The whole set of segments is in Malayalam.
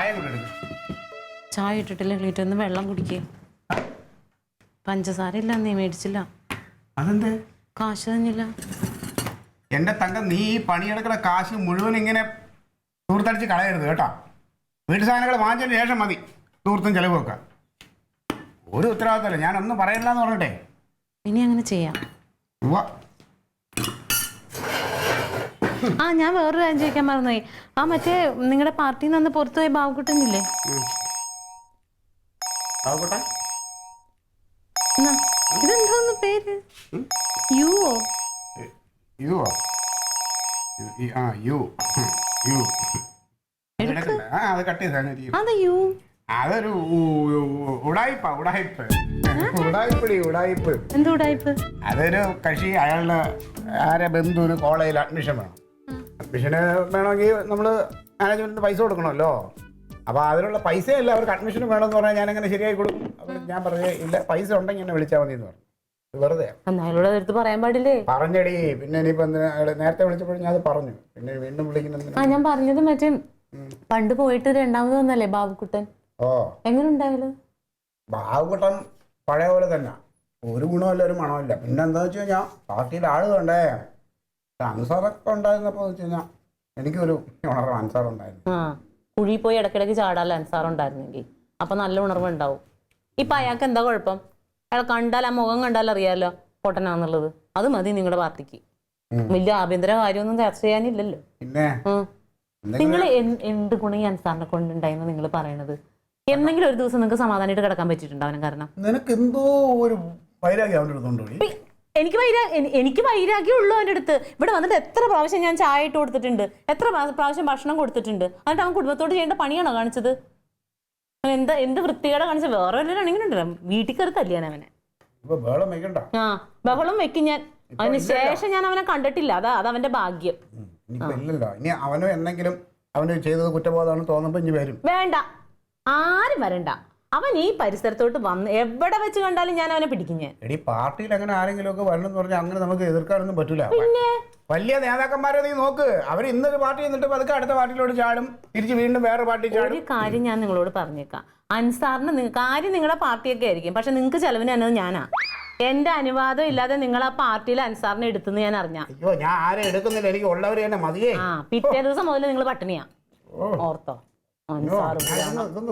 ചായ കൊണ്ടെടുക്കും. ചായ ഇട്ടിട്ടില്ല ക്ലീറ്റ്, ഒന്ന് വെള്ളം കുടിക്കുക. പഞ്ചസാര ഇല്ല, നീ മേടിച്ചില്ല. അതെന്ത്? കാശ് തന്നില്ല. എന്റെ തങ്കം, നീ ഈ പണിയെടുക്കുന്ന കാശ് മുഴുവൻ ഇങ്ങനെ ദൂർത്തടിച്ച് കളയരുത് കേട്ടോ. വീട്ടു സാധനങ്ങൾ വാങ്ങിച്ചതിന് ശേഷം മതി ദൂർത്തും ചെലവ് വെക്കാം. ഒരു ഉത്തരവാദിത്തമല്ല, ഞാനൊന്നും പറയില്ല എന്ന് പറഞ്ഞിട്ടെ. ഇനി അങ്ങനെ ചെയ്യാം. ആ, ഞാൻ വേറൊരു കാര്യം ചോദിക്കാൻ മറന്നുപോയി. ആ മറ്റേ നിങ്ങളുടെ പാർട്ടിയിൽ നിന്ന് പുറത്തു പോയി ബാബുക്കുട്ടനില്ലേ? ഇതെന്തോന്ന് പേര്? യുവോ? അതൊരു ഉടായിപ്പ്. എന്ത് ഉടായിപ്പ്? അതൊരു കക്ഷി അയാളുടെ ആരെ ബന്ധുവിന് കോളേജിൽ അഡ്മിഷൻ വേണം. അഡ്മിഷന് വേണമെങ്കിൽ നമ്മൾ മാനേജ്മെന്റിന് പൈസ കൊടുക്കണമല്ലോ. അപ്പോൾ അതിനുള്ള പൈസയല്ല, അവർക്ക് അഡ്മിഷന് വേണമെന്ന് പറഞ്ഞാൽ ഞാൻ അങ്ങനെ ശരിയായി കൊടുക്കും. അപ്പോൾ ഞാൻ പറഞ്ഞേ ഇല്ല, പൈസ ഉണ്ടെങ്കിൽ എന്നെ വിളിച്ചാൽ മതി എന്ന് പറഞ്ഞു. വെറുതെ പറയാൻ പാടില്ലേ? പറഞ്ഞടി. പിന്നെ ഇനിയിപ്പോ നേരത്തെ വിളിച്ചപ്പോഴും ഞാൻ അത് പറഞ്ഞു. പിന്നെ വീണ്ടും വിളിക്കുന്ന ഞാൻ പറഞ്ഞത് മറ്റേ പണ്ട് പോയിട്ട് രണ്ടാമത് വന്നല്ലേ ബാബുക്കുട്ടൻ. ഓ, എങ്ങനെ ഉണ്ടായാലും ബാബുക്കുട്ടൻ പഴയ പോലെ തന്നെ, ഒരു ഗുണമല്ല ഒരു മണമില്ല. പിന്നെ എന്താന്ന് വെച്ച് കഴിഞ്ഞാൽ പാർട്ടിയിൽ ആള് വേണ്ടേ. അൻസാറൊക്കെ ഉണ്ടായിരുന്നപ്പോൾ വെച്ച് കഴിഞ്ഞാൽ എനിക്കൊരു ഉണർവ് അൻസാർ ഉണ്ടായിരുന്നു. കുഴി പോയി ഇടയ്ക്കിടയ്ക്ക് ചാടാല്ലോ അൻസാർ ഉണ്ടായിരുന്നെങ്കിൽ. അപ്പൊ നല്ല ഉണർവ് ഉണ്ടാവും. ഇപ്പൊ അയാൾക്ക് എന്താ കുഴപ്പം? അയാൾ കണ്ടാൽ, ആ മുഖം കണ്ടാൽ അറിയാലോ പൊട്ടനാന്നുള്ളത്. അത് മതി നിങ്ങളുടെ പാർട്ടിക്ക്. വലിയ ആഭ്യന്തര കാര്യമൊന്നും ചർച്ച ചെയ്യാനില്ലല്ലോ. പിന്നെ നിങ്ങൾ എന്ത് ഗുണം ഈ അൻസാറിനെ കൊണ്ടുണ്ടായിരുന്നു നിങ്ങൾ പറയണത്? എന്തെങ്കിലും ഒരു ദിവസം നിങ്ങൾക്ക് സമാധാനമായിട്ട് കിടക്കാൻ പറ്റിയിട്ടുണ്ടാവും കാരണം? നിനക്ക് എന്തോ ഒരു വൈരാഗ്യം. എനിക്ക് വൈരാഗ്യം ഉള്ളൂ അവൻ്റെ അടുത്ത്. ഇവിടെ വന്നിട്ട് എത്ര പ്രാവശ്യം ഞാൻ ചായ ഇട്ട് കൊടുത്തിട്ടുണ്ട്, എത്ര പ്രാവശ്യം ഭക്ഷണം കൊടുത്തിട്ടുണ്ട്. എന്നിട്ട് അവൻ കുടുംബത്തോട് ചെയ്യേണ്ട പണിയാണോ കാണിച്ചത്? എന്ത് വൃത്തികേടെ കാണിച്ച? വേറെ വല്ലവരാണെങ്കിലും ഉണ്ടല്ലോ വീട്ടിൽ കയറി തല്ലിയാൻ അവനെ. ആ, ബഹളം വെക്കും ഞാൻ. അതിന് ശേഷം ഞാൻ അവനെ കണ്ടിട്ടില്ല. അത് അവന്റെ ഭാഗ്യം. ഇനി അവനും എന്തെങ്കിലും അവന് ചെയ്തത് കുറ്റബോധമാണ് തോന്നുമ്പോ ഇനി വരും. വേണ്ട, ആരും വരണ്ട. അവൻ ഈ പരിസരത്തോട്ട് വന്ന് എവിടെ വെച്ച് കണ്ടാലും ഞാൻ അവനെ പിടിക്കും. ഞാൻ എടി പാർട്ടിയിൽ അങ്ങനെ ആരെങ്കിലും ഒക്കെ വരണമെന്ന് പറഞ്ഞാൽ അങ്ങനെ നമുക്ക് എതിർക്കാനൊന്നും പറ്റൂല. പിന്നെ വലിയ നേതാക്കന്മാരെ നീ നോക്ക്, അവർ ഇന്നൊരു പാർട്ടി എന്നിട്ട് പതുക്കെ അടുത്ത പാർട്ടിയിലോട്ട് ചാടും, തിരിച്ച് വീണ്ടും വേറെ പാർട്ടി ചാടും. ഒരു കാര്യം ഞാൻ നിങ്ങളോട് പറഞ്ഞേക്കാം, അൻസാറിന് കാര്യം നിങ്ങളുടെ പാർട്ടിയൊക്കെ ആയിരിക്കും, പക്ഷെ നിങ്ങൾക്ക് ചെലവിന് തന്നത് ഞാനാ. എന്റെ അനുവാദം ഇല്ലാതെ നിങ്ങൾ ആ പാർട്ടിയിൽ അൻസാറിനെ എടുത്തെന്ന് ഞാൻ അറിഞ്ഞ. അയ്യോ, ഞാൻ ആരെ എടുക്കുന്നില്ല, എനിക്ക് ഉള്ളവര് തന്നെ മതിയേ. ആ, പിറ്റേ ദിവസം മുതൽ നിങ്ങൾ പട്ടിണിയാ, ഓർത്തോ?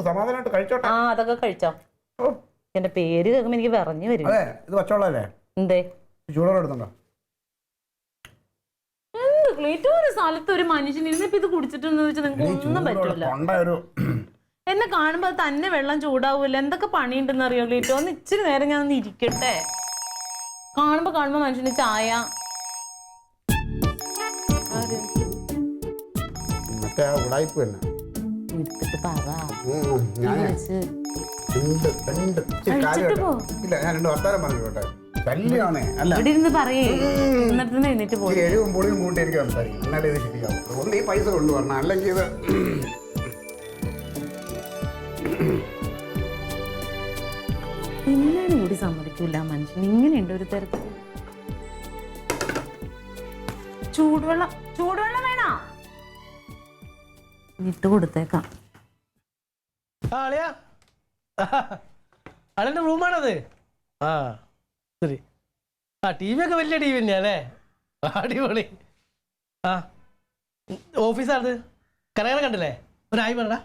സമാധാനമായിട്ട് കഴിച്ചോട്ടെ. ആ, അതൊക്കെ കഴിച്ചോ. എന്റെ പേര് കേൾക്കുമ്പോ എനിക്ക് വിറഞ്ഞു വരും. ഇത് പച്ചവെള്ളല്ലേ? എന്തേ ചൂടോടെ എടുത്തുണ്ടോ? ഏറ്റവും ഒരു സ്ഥലത്ത് ഒരു മനുഷ്യൻ ഇരുന്നിപ്പോ ഇത് കുടിച്ചിട്ടെന്ന് വെച്ചാൽ നിങ്ങൾക്ക് ഒന്നും പറ്റൂല. എന്നെ കാണുമ്പോ തന്നെ വെള്ളം ചൂടാവൂല. എന്തൊക്കെ പണിയുണ്ടെന്ന് അറിയാമല്ലോ. ഏറ്റവും ഒന്ന് ഇച്ചിരി നേരം ഞാൻ ഒന്ന് ഇരിക്കട്ടെ. കാണുമ്പോ മനുഷ്യന് ചായ എടുത്തിട്ട് പറ. പറയേ, എന്നിട്ട് പോയി എഴുവും പൊളിയും കൂട്ടിയിരിക്കും സംസാരിക്കും. എന്നാലേ ഇത് ശരിയാവും. ഒന്ന് ഈ പൈസ കൊണ്ടുവരണം, അല്ലെങ്കിൽ ഇത് ഇങ്ങനെ കൂടി സമ്മതിക്കൂല മനുഷ്യൻ. ഇങ്ങനെയുണ്ട് ഒരു തരത്തിൽ. ചൂടുവെള്ളം വേണോ? ഇട്ട് കൊടുത്തേക്കാം. അളിന്റെ റൂമാണത്. ആ ശരി. ആ, ടി വി ഒക്കെ വലിയ ടി വി തന്നെയാല്ലേ? അടിപൊളി. ആ, ഓഫീസാണത്. കനകനെ കണ്ടില്ലേ? ഒരു ആയി പറടാ.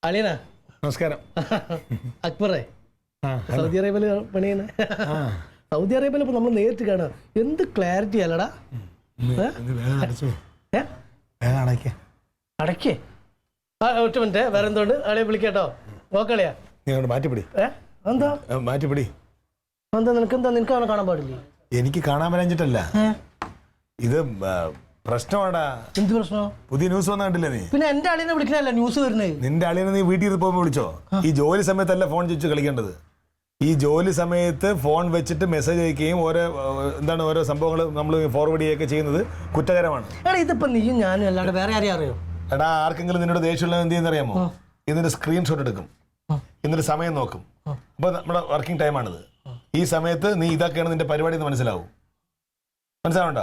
അളിയനാ നമസ്കാരം. അക്ബറേ, സൗദി അറേബ്യയിൽ പണിയാണ്. സൗദി അറേബ്യയിൽ ഇപ്പൊ നമ്മൾ നേരിട്ട് കാണാം. എന്ത് ക്ലാരിറ്റി അല്ലടാ. അടയ്ക്കേ. ആ, ഒറ്റ മിനിറ്റ്, വേറെ എന്തോണ്ട് അളിയെ വിളിക്കാട്ടോ. ഓക്കളിയാ മാറ്റിപ്പിടി. എന്താ മാറ്റിപ്പിടി? എന്താ നിനക്ക് അവനെ കാണാൻ പാടില്ലേ? എനിക്ക് കാണാൻ പറ്റാഞ്ഞിട്ടല്ല, ഇത് പ്രശ്നമാടാ. എന്ത് പ്രശ്നം? പുതിയ ന്യൂസ് വന്ന കണ്ടില്ലേ നീ? പിന്നെ എന്റെ അളിയനെ വിളിക്കണല്ല ന്യൂസ് വരുന്നത്. നിന്റെ അളിയനെ നീ വീട്ടിൽ പോകുമ്പോ വിളിച്ചോ? ഈ ജോലി സമയത്തല്ല ഫോൺ വെച്ച് കളിക്കേണ്ടത്. ഈ ജോലി സമയത്ത് ഫോൺ വെച്ചിട്ട് മെസ്സേജ് അയക്കുകയും ഓരോ സംഭവങ്ങൾ നമ്മൾ ഫോർവേഡ് ചെയ്യുകയൊക്കെ ചെയ്യുന്നത് കുറ്റകരമാണ്. എടാ, ഇതിപ്പോ നീയും ഞാനും അല്ലാണ്ട് വേറെ ആരെയും അറിയോ? എടാ, ആർക്കെങ്കിലും നിന്നോട് ദേഷ്യമുള്ള എന്ത് ചെയ്യുന്നറിയാമോ? ഇതിന്റെ സ്ക്രീൻഷോട്ട് എടുക്കും, എന്നിട്ട് സമയം നോക്കും. അപ്പൊ നമ്മുടെ വർക്കിംഗ് ടൈമാണിത്. ഈ സമയത്ത് നീ ഇതൊക്കെയാണ് നിന്റെ പരിപാടി എന്ന് മനസ്സിലാവണ്ട.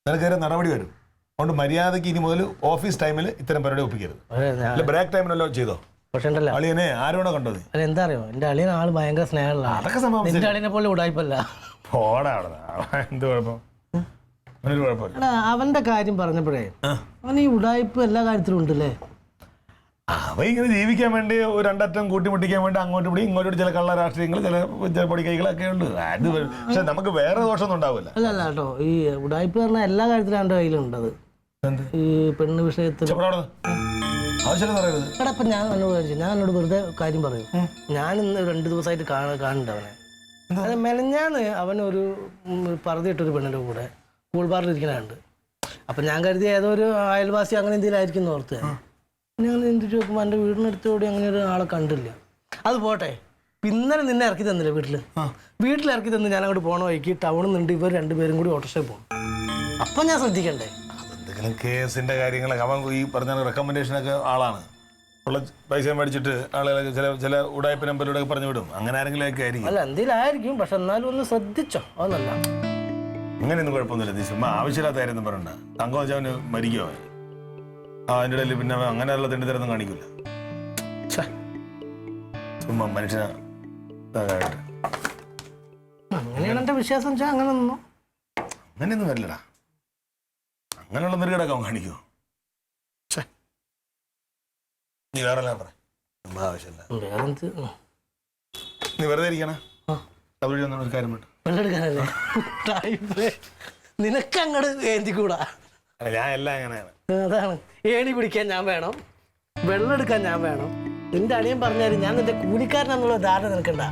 നിനക്കെതിരെ നടപടി വരും. അതുകൊണ്ട് മര്യാദയ്ക്ക് ഇനി മുതൽ ഓഫീസ് ടൈമിൽ ഇത്തരം പരിപാടി ഒപ്പിക്കരുത്. അല്ല ബ്രേക്ക് ടൈമിലല്ലോ ചെയ്തോ. പക്ഷെ ഉണ്ടല്ലോ അളിയനെ ആരോടെ കണ്ടത്? അല്ല എന്താ അറിയോ, എന്റെ അളിയൻ ആള് ഭയങ്കര സ്നേഹമുള്ള. അതൊക്കെ സംഭവം എന്റെ അളിയനെ പോലെ ഉടായ്പല്ല. പോടാ അവിടെ. എന്ത് കുഴപ്പം? അവനൊരു കുഴപ്പമില്ല. എടാ അവന്റെ കാര്യം പറഞ്ഞപ്പോഴേ അവൻ ഈ ഉടായ്പ എല്ലാ കാര്യത്തിലും ഉണ്ടല്ലേ. അവ ഇങ്ങനെ ജീവിക്കാൻ വേണ്ടി ഒരു രണ്ടറ്റം കൂട്ടിമുട്ടിക്കാൻ വേണ്ടി അങ്ങോട്ടും ഇവിടെ ഇങ്ങോട്ടും ചില കള്ള രാഷ്ട്രീയങ്ങൾ, ചില പൊടിക്കൈകളൊക്കെ ഉണ്ട്. അത് പക്ഷെ നമുക്ക് വേറെ ദോഷമൊന്നും ഉണ്ടാവില്ല. അല്ല അല്ല കേട്ടോ, ഈ ഉടായ്പ പറഞ്ഞ എല്ലാ കാര്യത്തിലും എൻ്റെ കയ്യിലുണ്ടത്. ഈ പെണ്ണ് വിഷയത്തിൽ ആവശ്യം പറയരുത്. എടാ ഇപ്പം ഞാൻ എന്നോട് വെറുതെ കാര്യം പറയും. ഞാൻ ഇന്ന് 2 ദിവസമായിട്ട് കാണുന്നുണ്ട് അവനെ. അത് മെനഞ്ഞാന്ന് അവനൊരു പറതിയിട്ടൊരു പെണ്ണിൻ്റെ കൂടെ കൂൾ ബാറിൽ ഇരിക്കണുണ്ട്. അപ്പം ഞാൻ കരുതി ഏതോ ഒരു അയൽവാസി അങ്ങനെ എന്തെങ്കിലും ആയിരിക്കും ഓർത്ത് ഞാൻ എന്തിട്ട് നോക്കുമ്പോൾ എൻ്റെ വീടിനടുത്തോടെ അങ്ങനെ ഒരു ആളെ കണ്ടില്ല. അത് പോട്ടെ, ഇന്നലെ നിന്നെ ഇറക്കി തന്നില്ലേ വീട്ടിൽ ഇറക്കി തന്ന് ഞാൻ അങ്ങോട്ട് പോകണ വഴിക്ക് ടൗണിൽ നിന്നിട്ട് ഇവർ 2 പേരും കൂടി ഓട്ടോറിക്ഷയിൽ പോകും. അപ്പം ഞാൻ ശ്രദ്ധിക്കണ്ടേ? അതെന്തെങ്കിലും കേസിന്റെ കാര്യങ്ങളൊക്കെ അവൻ ഈ പറഞ്ഞ റെക്കമെൻഡേഷനൊക്കെ ആളാണ്. ഉള്ള പൈസ മേടിച്ചിട്ട് ആളുകളൊക്കെ ചില ഉടായ്പ നമ്പറിലൂടെ പറഞ്ഞു വിടും. അങ്ങനെ ആരെങ്കിലും ഒക്കെ ആയിരിക്കും. അല്ല എന്തെങ്കിലും ആയിരിക്കും, പക്ഷെ എന്നാലും ഒന്ന് ശ്രദ്ധിച്ചോ. അതൊന്നല്ല അങ്ങനെയൊന്നും കുഴപ്പമൊന്നുമില്ല. നീ ചുമ്മാ ആവശ്യമില്ലാത്ത കാര്യം ഒന്നും പറയണ്ട. തങ്കം വെച്ചാൽ അവന് മരിക്കുമോ? അതിൻ്റെ ഇടയിൽ പിന്നെ അങ്ങനെയുള്ള തെണ്ടിത്തരൊന്നും കാണിക്കില്ല. ചുമ്മാ മനുഷ്യനെ അങ്ങനെയാണ് എൻ്റെ വിശ്വാസം. വെച്ചാൽ അങ്ങനെ നിന്നോ. അങ്ങനെയൊന്നും വരില്ലടാ. അങ്ങനെയുള്ള നെറുകടക്കം അവൻ കാണിക്കുമോ? നീ വേറെ എല്ലാം പറ. ആവശ്യമില്ല. നീ വെറുതെ ഇരിക്കണ ഒരു കാര്യം വേണ്ട. വെള്ളെടുക്കാനല്ലേ നിനക്ക് അങ്ങോട്ട് ഏന്തിക്കൂടാ. ഞാൻ എല്ലാം അങ്ങനെയാണ്. അതാണ്, ഏണി പിടിക്കാൻ ഞാൻ വേണം, വെള്ളം എടുക്കാൻ ഞാൻ വേണം. നിന്റെ അളിയൻ പറഞ്ഞാലും ഞാൻ നിന്റെ കൂലിക്കാരനാന്നുള്ള ധാരണ നിനക്കണ്ട.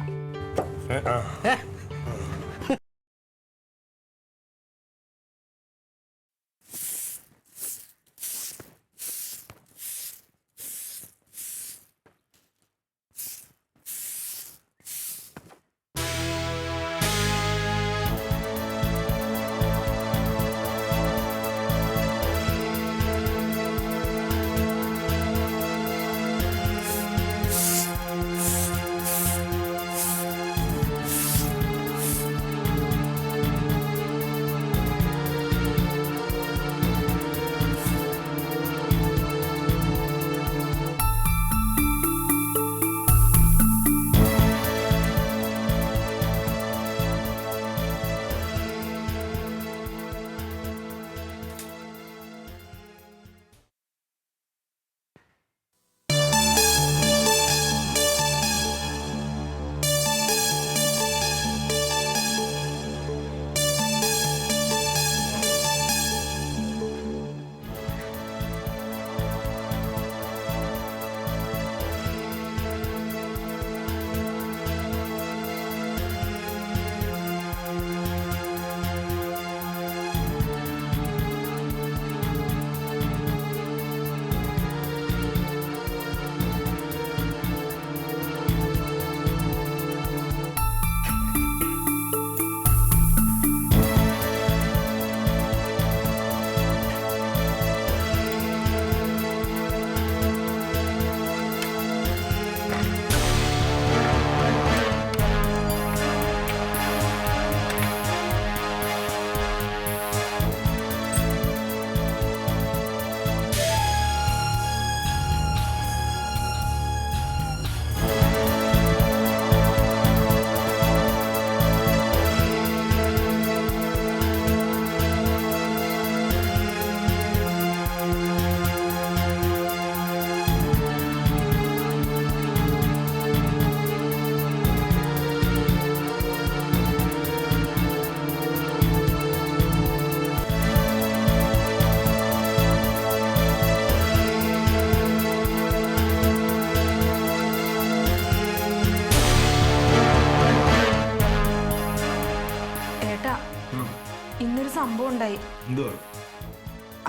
സംഭവം ഉണ്ടായി.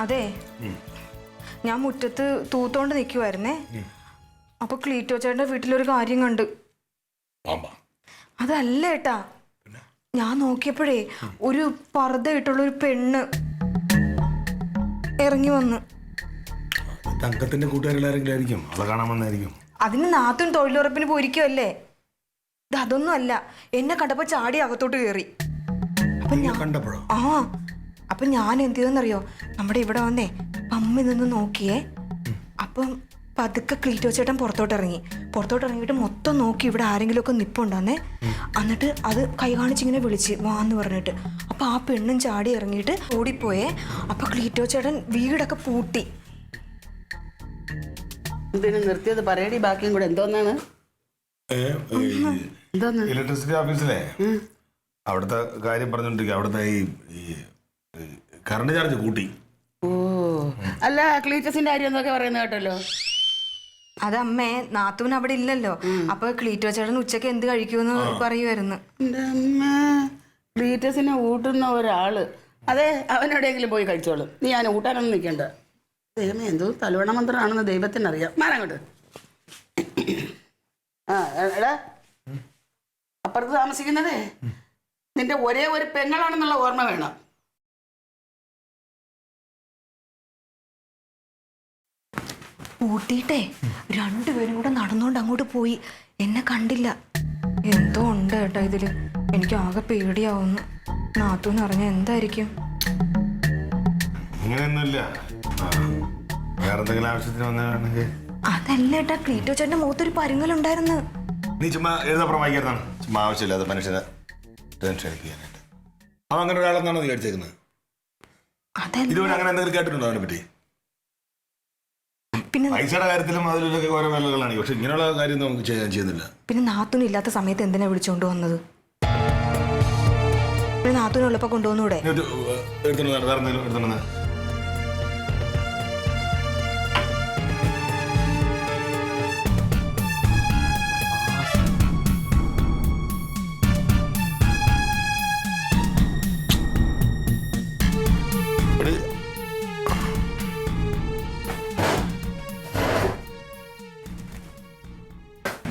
അതെ, ഞാൻ മുറ്റത്ത് തൂത്തോണ്ട് നിൽക്കുമായിരുന്നേ. അപ്പൊ ക്ലീറ്റോ ചേട്ടന്റെ വീട്ടിലൊരു കാര്യം കണ്ട്. അതല്ല ഏട്ടാ, ഞാൻ നോക്കിയപ്പോഴേ ഒരു പർദ്ദ ഇട്ടുള്ള ഒരു പെണ്ണ് ഇറങ്ങി വന്ന്. തങ്കത്തിന്റെ കൂട്ടുകാരെല്ലാരെങ്കിലും അവളെ കാണാൻ വന്നായിരിക്കും. അതിന് നാത്തും തൊഴിലുറപ്പിന് പോയിരിക്കുമല്ലേ. ഇത് അതൊന്നും അല്ല, എന്നെ കണ്ടപ്പോ ചാടി അകത്തോട്ട് കയറി. അപ്പൊ ഞാൻ എന്ത് ചെയ്തെന്നറിയോ, നമ്മുടെ ഇവിടെ വന്നേ പമ്മി നിന്ന് നോക്കിയേ. അപ്പം പതുക്കെ ക്ലീറ്റോ ചേട്ടൻ പുറത്തോട്ട് ഇറങ്ങിയിട്ട് മൊത്തം നോക്കി ഇവിടെ ആരെങ്കിലും ഒക്കെ നിപ്പുണ്ടെന്നേ. എന്നിട്ട് അത് കൈ കാണിച്ചിങ്ങനെ വിളിച്ച് വാന്ന് പറഞ്ഞിട്ട്. അപ്പൊ ആ പെണ്ണും ചാടി ഇറങ്ങിയിട്ട് ഓടിപ്പോയേ. അപ്പൊ ക്ലീറ്റോ ചേട്ടൻ വീടൊക്കെ പൂട്ടി. എന്തിനു നിർത്തിയത് പറയടി, ബാക്കിയും കൂടെ എന്തോന്നാണ്? ഇലക്ട്രിസിറ്റി ഓഫീസിലെ അവിടുത്തെ കാര്യം പറഞ്ഞോണ്ടിരിക്കുക. അവിടുത്തെ ഈ കറണ്ട് ചാർജ് കൂട്ടി. ഓ അല്ല, ക്ലീറ്റസിന്റെ കാര്യം എന്തൊക്കെ പറയുന്നത് കേട്ടല്ലോ. അതമ്മേ, നാത്തൂൻ അവിടെ ഇല്ലല്ലോ. അപ്പൊ ക്ലീറ്റോ ചേട്ടൻ ഉച്ചക്ക് എന്ത് കഴിക്കുമെന്ന് പറയുമായിരുന്നു. എൻ്റെ അമ്മ, ക്ലീറ്റസിനെ ഊട്ടുന്ന ഒരാള്, അതെ അവനെവിടെയെങ്കിലും പോയി കഴിച്ചോളും. നീ ഞാൻ ഊട്ടാനൊന്നും നിൽക്കണ്ട. ദൈവമേ, എന്തോ തലവണ മന്ത്രമാണെന്ന് ദൈവത്തിനറിയാം. മാറങ്ങോട്ട്. ആ എടാ, അപ്പുറത്ത് താമസിക്കുന്നതേ നിന്റെ ഒരേ ഒരു പെങ്ങളാണെന്നുള്ള ഓർമ്മ വേണം. ഊട്ടിയിട്ടേ രണ്ടുപേരും കൂടെ നടന്നുകൊണ്ട് അങ്ങോട്ട് പോയി. എന്നെ കണ്ടില്ല. എന്തോ ഉണ്ട് കേട്ടോ ഇതില്. എനിക്ക് ആകെ പേടിയാവുന്നു. നാത്തൂന്ന് അറിഞ്ഞ എന്തായിരിക്കും? ഇങ്ങനെയൊന്നുമില്ല. വേറെ എന്തെങ്കിലും ആവശ്യത്തിന് വന്നതാണെങ്കിൽ അതല്ല ഏട്ടാ, ക്ലീറ്റോ ചേട്ടന്റെ മുഖത്തൊരു പരുങ്ങലുണ്ടായിരുന്നു. നീ ചുമ്മാ എഴുതപ്പുറം വായിക്കാത്തതാണ്. ചുമ്മാ ആവശ്യമില്ലാതെ മനുഷ്യനെ ടെൻഷൻ അടിക്കാനായിട്ട്. അവൻ അങ്ങനെ ഒരാളെന്നാണോ നീ അടിച്ചേക്കുന്നത്? അതല്ല, ഇതുവരെ അങ്ങനെ എന്തെങ്കിലും കേട്ടിട്ടുണ്ടോ അവനെ പറ്റി? പിന്നെ പൈസയുടെ കാര്യത്തിലും അതിലൊക്കെ ഓരോ വേലകളാണ്. പക്ഷെ ഇങ്ങനെയുള്ള കാര്യം നമുക്ക് ചെയ്യുന്നില്ല. പിന്നെ നാത്തൂന് ഇല്ലാത്ത സമയത്ത് എന്തിനാ വിളിച്ചോണ്ട് വന്നത്? പിന്നെ നാത്തൂനുള്ളപ്പോ കൊണ്ടുവന്നൂടെ? വേറെ എന്തെങ്കിലും എടുത്തോണ്ട്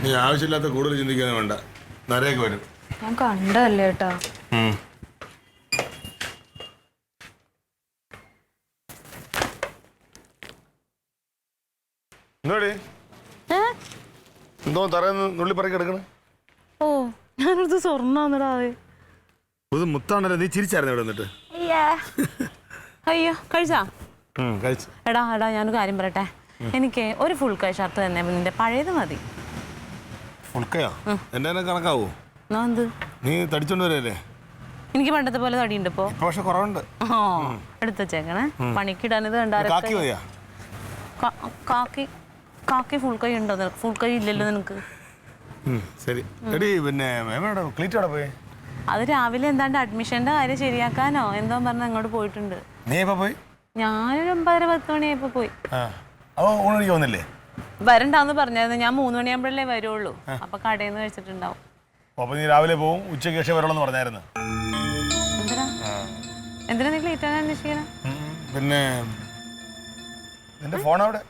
നീ ആവശ്യമില്ലാത്ത കൂടുതൽ ചിന്തിക്കാനും വേണ്ട. നിറയൊക്കെ വരും. ഞാൻ കണ്ടല്ലേ ഏട്ടാ. എന്തോ തറയുന്ന നുള്ളി പറക്കി എടുക്കണ? ഓ, ഞാനടുത്ത് സ്വർണ്ണാന്നടാവേ. ഇത് മുത്താണല്ലോ. നീ ചിരിച്ചായിരുന്നു ഇവിടെ വന്നിട്ട്? അയ്യോ, കഴിച്ചാ? കഴിച്ചു. എടാ ഞാനൊരു കാര്യം പറയട്ടെ. എനിക്ക് ഒരു ഫുൾ കൈ ഷർട്ട് തന്നെ, നിന്റെ പഴയത് മതി. ഫുൾക്കയോ? എന്റെ കണക്കാവോ? എന്ത്? നീ തടിച്ചോണ്ട് വരല്ലേ? എനിക്ക് പണ്ടത്തെ പോലെ തടിയുണ്ട് ഇപ്പൊ. പക്ഷെ കുറവുണ്ട്. ഓ, എടുത്ത് വെച്ചേക്കണേ. പണിക്കിടാനിത് കാക്കി മതിയാ? കാക്കി ഫുൾ കൈ ഉണ്ടോ? ഫുൾ കൈ ഇല്ലല്ലോ നിനക്ക്. ശരി. എടി പിന്നെ ക്ലീറ്റോടെ പോയി? അത് രാവിലെ എന്താണ്ട് അഡ്മിഷന്റെ കാര്യം ശരിയാക്കാനോ എന്തോ പറഞ്ഞ് അങ്ങോട്ട് പോയിട്ടുണ്ട്. നീ എപ്പോ പോയി? ഞാനൊരു 9:30-10 മണിയായപ്പോ പോയി. ഊണടിക്ക് വന്നില്ലേ? വരണ്ടാന്ന് പറഞ്ഞായിരുന്നു. ഞാൻ 3 മണിയാകുമ്പോഴല്ലേ വരുള്ളൂ. അപ്പൊ കടയിൽ നിന്ന് കഴിച്ചിട്ടുണ്ടാവും. അപ്പൊ നീ രാവിലെ പോവും, ഉച്ചയ്ക്ക് ശേഷം വരണമെന്ന് പറഞ്ഞായിരുന്നു. എന്തിനാ നീ ലേറ്റാണ് അന്വേഷിക്കണേ? പിന്നെ നിന്റെ ഫോൺ അവിടെ?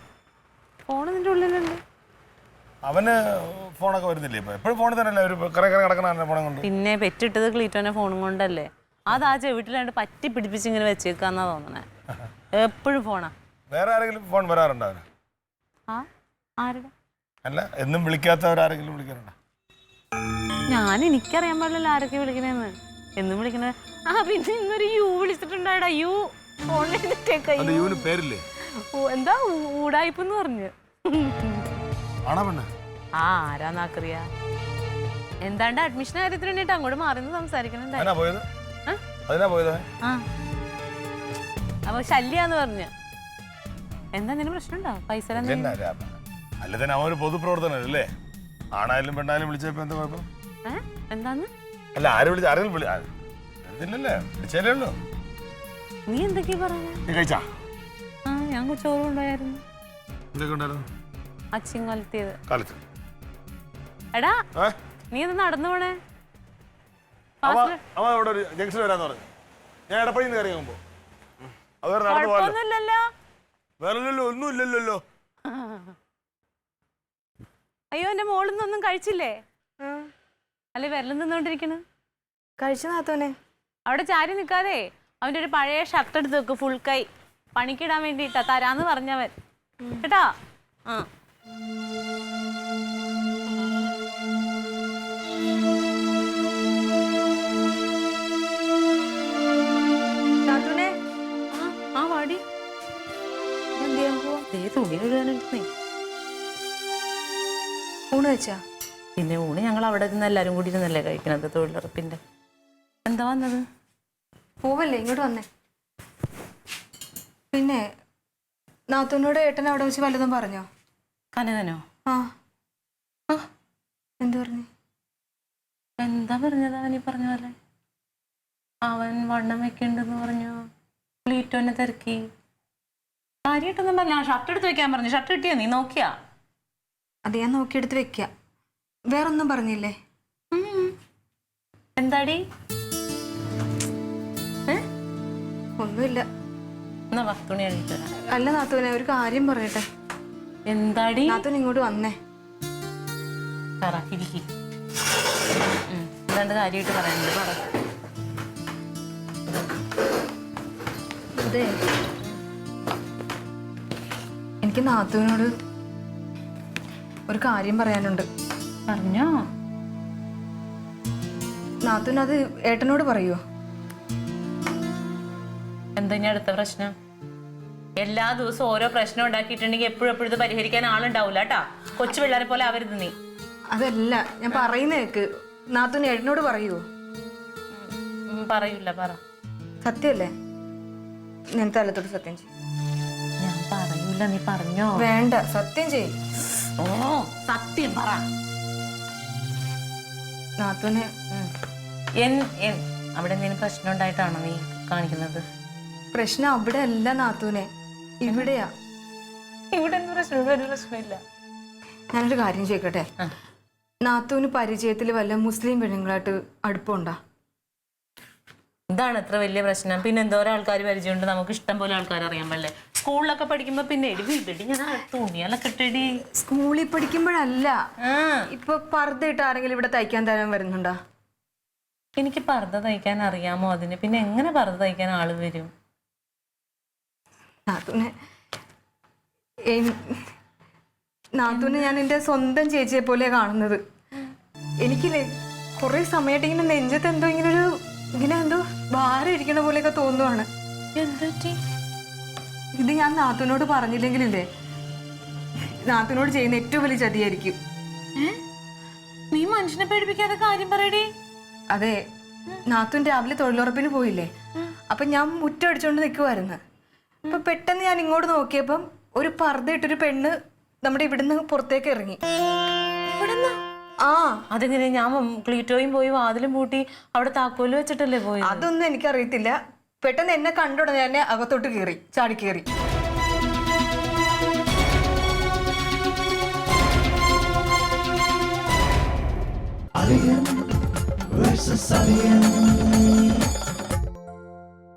ഫോൺ നിന്റെ ഉള്ളിലുണ്ട്. അവന് ഫോണൊക്കെ വരുന്നില്ലേ ഇപ്പൊ? എപ്പോഴും ഫോണിൽ തന്നെ ഒരു കറ കിടക്കണ ഫോണെ കൊണ്ട്. പിന്നെ പെറ്റിട്ടത് ക്ലീറ്റോന്റെ ഫോണും കൊണ്ടല്ലേ. അത് ആ ചെവിട്ടിലാണ്ട് പറ്റി പിടിപ്പിച്ച് ഇങ്ങനെ വെച്ചേക്കാന്നാ തോന്നണേ. എപ്പോഴും ഫോണാ. വേറെ ആരെങ്കിലും ഫോൺ വരാറുണ്ടോ അവന്? ആ, ആരുടെ? അല്ല, എന്നും വിളിക്കാത്തവരാരെങ്കിലും വിളിക്കാറുണ്ടോ? എനിക്കറിയാൻ പാടില്ല ആരൊക്കെ വിളിക്കണേന്ന്. എന്നും വിളിക്കണേ. പിന്നെ ഇന്നൊരു യു വിളിച്ചിട്ടുണ്ടായിടാ. യു ഫോണിൽ പേരില്ലേ? എന്താ ഊടായിപ്പെന്ന് പറഞ്ഞു. ആരാന്നാക്കറിയാ. എന്താണ്ട് അഡ്മിഷൻ കാര്യത്തിന് വേണ്ടിട്ട് അങ്ങോട്ട് മാറി സംസാരിക്കണുണ്ടായി. അപ്പൊ ശല്യാന്ന് പറഞ്ഞു. എന്താ നിന്റെ പ്രശ്നമുണ്ടോ? പൈസ അല്ല, തന്നെ അവൻ ഒരു പൊതുപ്രവർത്തനല്ലേ? ആണായാലും പെണ്ണായാലും വിളിച്ചപ്പോ എന്താ കുഴപ്പം? എന്താന്ന്? അല്ല, ആരെങ്കിലും വിളിച്ചല്ലേ ഉള്ളൂ. നീ എന്തൊക്കെയാ പറഞ്ഞേ? നീ കഴിച്ചാ? ഞാൻ ചോറ് കൊണ്ടുപോയായിരുന്നു. എന്തൊക്കെ ഉണ്ടായിരുന്നു? അച്ചിൻ കലത്തിയത്. കാലത്ത് എടാ, നീ ഇത് നടന്നു പോണേ? അവൻ ഇവിടെ ഒരു ജംഗ്ഷൻ വരാന്ന് പറഞ്ഞു. ഞാൻ എടപ്പള്ളിയിൽ നിന്ന് കയറി പോകുമ്പോ അതുവരെ നടന്നു പോകാല്ലോ. വേറെ ഒന്നുമില്ലല്ലോ. അയ്യോ, എന്റെ മോളിൽ നിന്നൊന്നും കഴിച്ചില്ലേ? അല്ലെ വിരലും നിന്നോണ്ടിരിക്കണ്? കഴിച്ചു നാത്തോനെ. അവിടെ ചാരി നിൽക്കാതെ അവന്റെ ഒരു പഴയ ഷർട്ട് എടുത്ത് വെക്ക്, ഫുൾ കൈ. പണിക്കിടാൻ വേണ്ടിട്ടാ തരാന്ന് പറഞ്ഞവൻ കേട്ടാ. നാത്തൂനെ ഊണ് വെച്ചാ? പിന്നെ ഊണ് ഞങ്ങൾ അവിടെ നിന്ന് എല്ലാവരും കൂടി ഇരുന്നല്ലേ കഴിക്കണത്, തൊഴിലുറപ്പിന്റെ. എന്താ വന്നത്? പോവല്ലേ, ഇങ്ങോട്ട് വന്നേ. പിന്നെ നാത്തൂനോട് ഏട്ടൻ അവിടെ വെച്ച് വല്ലതും പറഞ്ഞോ? കനകനോ? ആ എന്തു പറഞ്ഞു? എന്താ പറഞ്ഞത്? അവനീ പറഞ്ഞ പോലെ അവൻ വണ്ണം വെക്കണ്ടെന്ന് പറഞ്ഞു, ക്ലീറ്റോനെ തിരക്കി. കാര്യമായിട്ടൊന്നും പറഞ്ഞ. ഷർട്ട് എടുത്ത് വെക്കാൻ പറഞ്ഞു. ഷർട്ട് കിട്ടിയാ? നീ നോക്കിയാ? അത് ഞാൻ നോക്കിയെടുത്ത് വെക്കാം. വേറൊന്നും പറഞ്ഞില്ലേ? എന്താടി? ഒന്നുമില്ല. എന്നാ വാ, തുണി അഴിച്ചു തരാം. അല്ല നാത്തൂനെ, ഒരു കാര്യം പറയട്ടെ. എന്താടി? നാത്തൂൻ ഇങ്ങോട്ട് വന്നേ. പറ, ഇരിക്കി. എന്താണ്ട് കാര്യമായിട്ട് പറയാനുണ്ട്, പറ. അതെ, എനിക്ക് നാത്തൂനോട് ഒരു കാര്യം പറയാനുണ്ട്. പറഞ്ഞോ? നാത്തൂൻ അത് ഏട്ടനോട് പറയുമോ? എന്താ ഇനി അടുത്ത പ്രശ്നം? എല്ലാ ദിവസവും ഓരോ പ്രശ്നം ഉണ്ടാക്കിയിട്ടുണ്ടെങ്കിൽ എപ്പോഴും ഇത് പരിഹരിക്കാൻ ആളുണ്ടാവൂല കേട്ടാ. കൊച്ചു പിള്ളേരെ പോലെ ആവരുത് നീ. അതല്ല ഞാൻ പറയുന്നേക്ക്. നാത്തൂൻ ഏട്ടനോട് പറയുമോ? പറയൂല, പറ. സത്യമല്ലേ? ഞാൻ തലത്തോട് സത്യം ചെയ്യും. ഞാൻ പറയൂല, നീ പറഞ്ഞോ? വേണ്ട, സത്യം ചെയ്യും. ഓ, സത്യം പറ. നാത്തൂനെ അവിടെ എന്തെങ്കിലും പ്രശ്നം ഉണ്ടായിട്ടാണോ നീ കാണിക്കുന്നത്? പ്രശ്നം അവിടെ അല്ല നാത്തൂനെ, ഇവിടെയാ. ഇവിടെ എന്ത് പ്രശ്നം? ഒരു പ്രശ്നമില്ല. ഞാനൊരു കാര്യം ചോദിക്കട്ടെ? നാത്തൂന് പരിചയത്തിൽ വല്ല മുസ്ലിം പെണ്ണുങ്ങളായിട്ട് അടുപ്പമുണ്ടോ? ഇതാണ് ഇത്ര വലിയ പ്രശ്നം. പിന്നെ എന്തോരം ആൾക്കാർ പരിചയമുണ്ട്, നമുക്ക് ഇഷ്ടം പോലെ ആൾക്കാർ അറിയാൻ പാടില്ലേ. സ്കൂളിലൊക്കെ പഠിക്കുമ്പോ പിന്നെ വീട്ടിടി ഞാൻ തുണിയെല്ലാം കിട്ടടി. സ്കൂളിൽ പഠിക്കുമ്പോഴല്ല, ഇപ്പൊ പർദ്ദ ഇട്ട് ആരെങ്കിലും ഇവിടെ തയ്ക്കാൻ തരാൻ വരുന്നുണ്ടോ? എനിക്ക് പർദ്ദ തയ്ക്കാൻ അറിയാമോ? അതിന് പിന്നെ എങ്ങനെ പർദ്ദ തയ്ക്കാൻ ആള് വരും? നാത്തൂനെ ഞാൻ എൻ്റെ സ്വന്തം ചേച്ചിയെ പോലെ കാണുന്നത്. എനിക്കില്ലേ കുറെ സമയമായിട്ട് ഇങ്ങനെ നെഞ്ചത്ത് എന്തോ ഇങ്ങനെ എന്തോ ഭാരം ഇരിക്കണ പോലെയൊക്കെ തോന്നുവാണ്. ഇത് ഞാൻ നാത്തൂനോട് പറഞ്ഞില്ലെങ്കിലില്ലേ, നാത്തൂനോട് ചെയ്യുന്ന ഏറ്റവും വലിയ ചതിയായിരിക്കും. നീ മനുഷ്യനെ പേടിപ്പിക്കാതെ കാര്യം പറയടി. അതെ, നാത്തൂൻ രാവിലെ തൊഴിലുറപ്പിന് പോയില്ലേ, അപ്പൊ ഞാൻ മുറ്റം അടിച്ചോണ്ട് നിൽക്കുമായിരുന്നു. അപ്പൊ പെട്ടെന്ന് ഞാൻ ഇങ്ങോട്ട് നോക്കിയപ്പം ഒരു പർദ്ദ ഇട്ടൊരു പെണ്ണ് നമ്മുടെ ഇവിടുന്ന് പുറത്തേക്ക് ഇറങ്ങി. ആ, അതെങ്ങനെ? ഞാൻ ക്ലീറ്റോയും പോയി വാതിലും പൂട്ടി അവിടെ താക്കോല് വെച്ചിട്ടല്ലേ പോയി? അതൊന്നും എനിക്കറിയത്തില്ല. പെട്ടെന്ന് എന്നെ കണ്ടുടനെ എന്നെ അകത്തോട്ട് കയറി, ചാടി കയറി.